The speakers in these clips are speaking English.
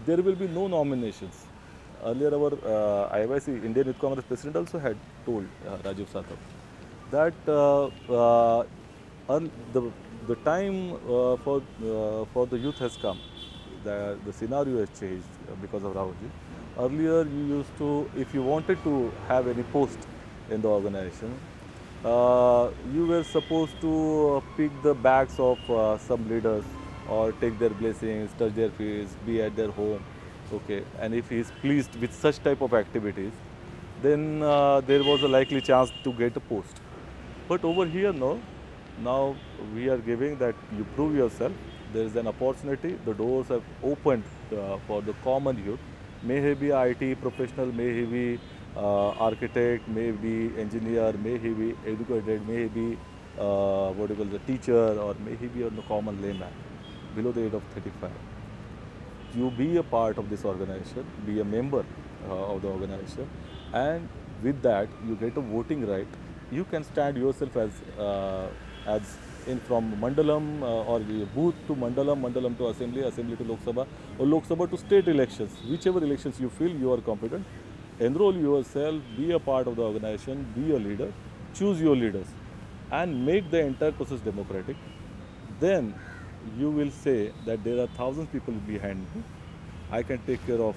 there will be no nominations. Earlier, our IYC, Indian Youth Congress President, also had told Rajiv Sathap that the time for the youth has come. The scenario has changed because of Rahulji. Earlier, you used to, if you wanted to have any post in the organization, you were supposed to pick the backs of some leaders or take their blessings, touch their feet, be at their home. Okay, and if he is pleased with such type of activities, then there was a likely chance to get a post. But over here, no. Now we are giving that you prove yourself. There is an opportunity. The doors have opened for the common youth. May he be IT professional, may he be architect, may be engineer, may he be educated, may he be what do you call the teacher, or may he be a common layman below the age of 35. You be a part of this organization, be a member of the organization, and with that you get a voting right. You can stand yourself as in from mandalam or the booth to mandalam, mandalam to assembly, assembly to Lok Sabha, or Lok Sabha to state elections. Whichever elections you feel you are competent, enroll yourself, be a part of the organization, be a leader, choose your leaders, and make the entire process democratic. Then you will say that there are thousands people behind me. I can take care of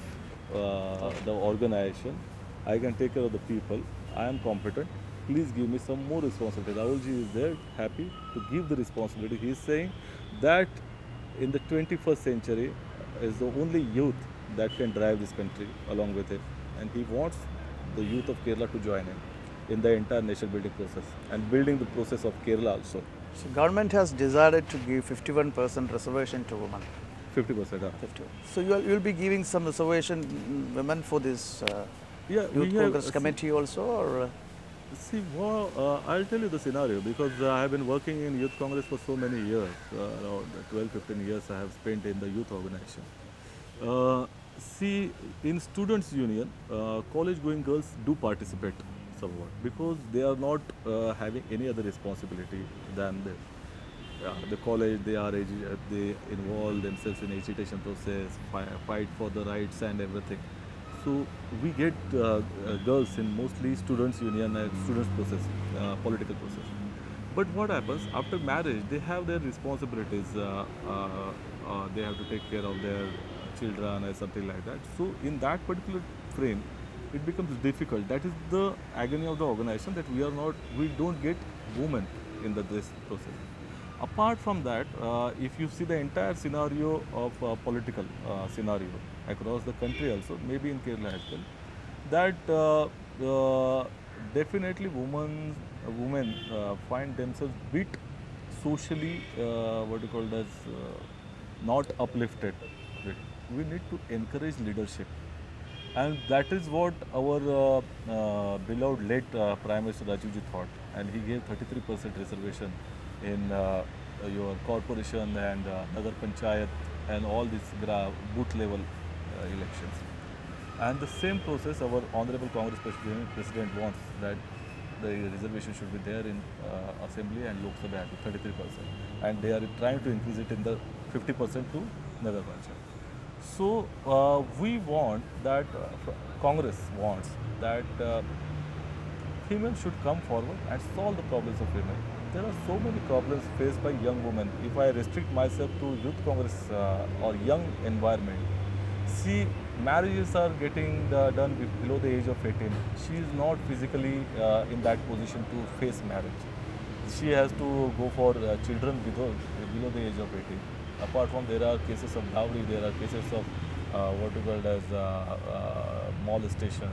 the organization. I can take care of the people. I am competent. Please give me some more responsibility. Rahulji is there, happy to give the responsibility. He is saying that in the 21st century is the only youth that can drive this country along with him. And he wants the youth of Kerala to join him in the entire nation building process and building the process of Kerala also. So government has decided to give 51% reservation to women. 50%. 50. So you'll be giving some reservation women for this Yeah, Youth Congress committee also, or? See, well, I'll tell you the scenario because I have been working in Youth Congress for so many years. Around 12, 15 years I have spent in the youth organization. See, in Students' Union, college-going girls do participate somewhat because they are not having any other responsibility than the college. They involve themselves in agitation process, fight for the rights and everything. So we get girls in mostly students' union and students' process, political process. But what happens after marriage? They have their responsibilities. They have to take care of their children or something like that. So in that particular frame, it becomes difficult. That is the agony of the organization that we don't get women in this process. Apart from that, if you see the entire scenario of political scenario across the country also, maybe in Kerala as well, that definitely women find themselves bit socially, what you call as not uplifted. We need to encourage leadership. And that is what our beloved late Prime Minister Rajivji thought. And he gave 33% reservation in your corporation and Nagar Panchayat and all these booth level elections. And the same process our Honorable Congress President wants, that the reservation should be there in Assembly and Lok Sabha at 33%. And they are trying to increase it in the 50% to Nagar Panchayat. So we want that, Congress wants that females should come forward and solve the problems of women. There are so many problems faced by young women. If I restrict myself to Youth Congress or young environment, see, marriages are getting done below the age of 18. She is not physically in that position to face marriage. She has to go for children below the age of 18. Apart from, there are cases of dowry, there are cases of what you call as molestation.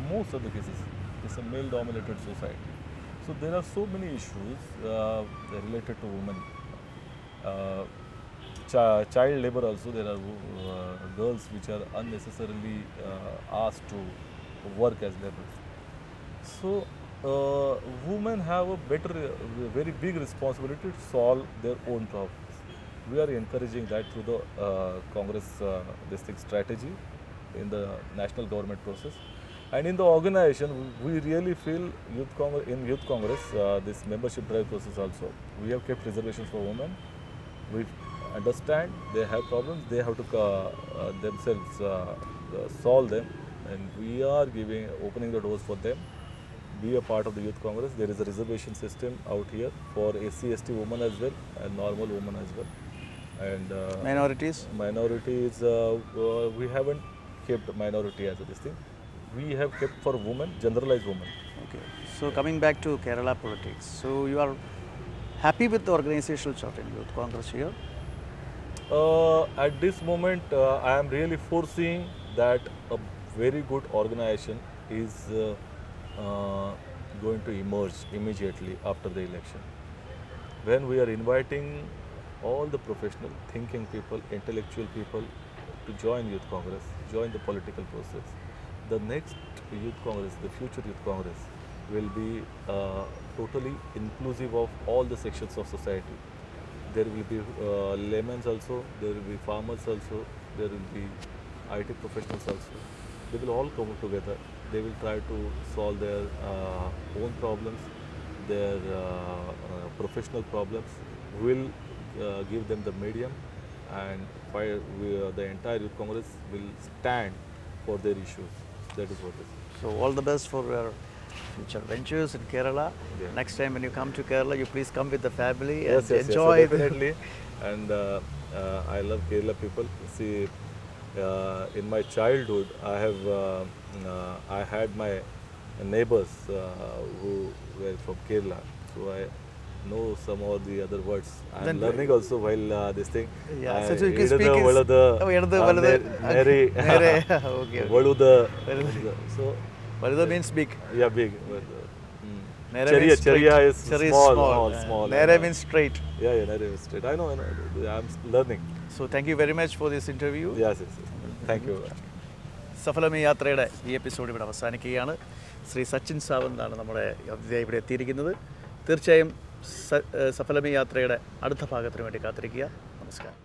Most of the cases, it's a male-dominated society. So there are so many issues related to women. Child labor also, there are girls which are unnecessarily asked to work as laborers. So women have a very big responsibility to solve their own problems. We are encouraging that through the Congress district strategy in the national government process. And in the organization, we really feel in Youth Congress, this membership drive process also, we have kept reservations for women. understand they have problems, they have to themselves solve them, and we are opening the doors for them. Be a part of the Youth Congress. There is a reservation system out here for SC/ST women as well and normal women as well. And Minorities? minorities, we haven't kept minority as a this thing. We have kept for women, generalized women. Okay. So coming back to Kerala politics, so you are happy with the organizational chart in Youth Congress here? At this moment, I am really foreseeing that a very good organization is going to emerge immediately after the election. When we are inviting all the professional, thinking people, intellectual people to join Youth Congress, join the political process, the next Youth Congress, the future Youth Congress, will be totally inclusive of all the sections of society. There will be laymen also, there will be farmers also, there will be IT professionals also. They will all come together. They will try to solve their own problems, their professional problems. We will give them the medium, and the entire Youth Congress will stand for their issues. That is what it is. So all the best for your future ventures in Kerala. Yeah. Next time when you come to Kerala, you please come with the family and Yes, enjoy yes, definitely. And I love Kerala people. See, in my childhood, I had my neighbors who were from Kerala, so I know some of the other words. I'm Then learning also while this thing. Yeah, so you can speak in Neri, okay. Valuda. Valuda. So Valuda means big. yeah, big. Nere Chariya, means straight. Chariya is Chari small. Nere means straight. Yeah, Nere is straight. I know. I'm learning. So thank you very much for this interview. Yes. Thank you. സഫലമി യാത്രയുടെ ഈ episode ഇവിടെ അവസാനിക്കുകയാണ്. ശ്രീ സച്ചിൻ സാവന്താണ് നമ്മുടെ അതിഥിയായി ഇവിടെ എത്തിയിരിക്കുന്നത്. തീർച്ചയായും സഫലമി യാത്രയുടെ അടുത്ത ഭാഗത്തിന് വേണ്ടി കാത്തിരിക്കുക. നമസ്കാരം.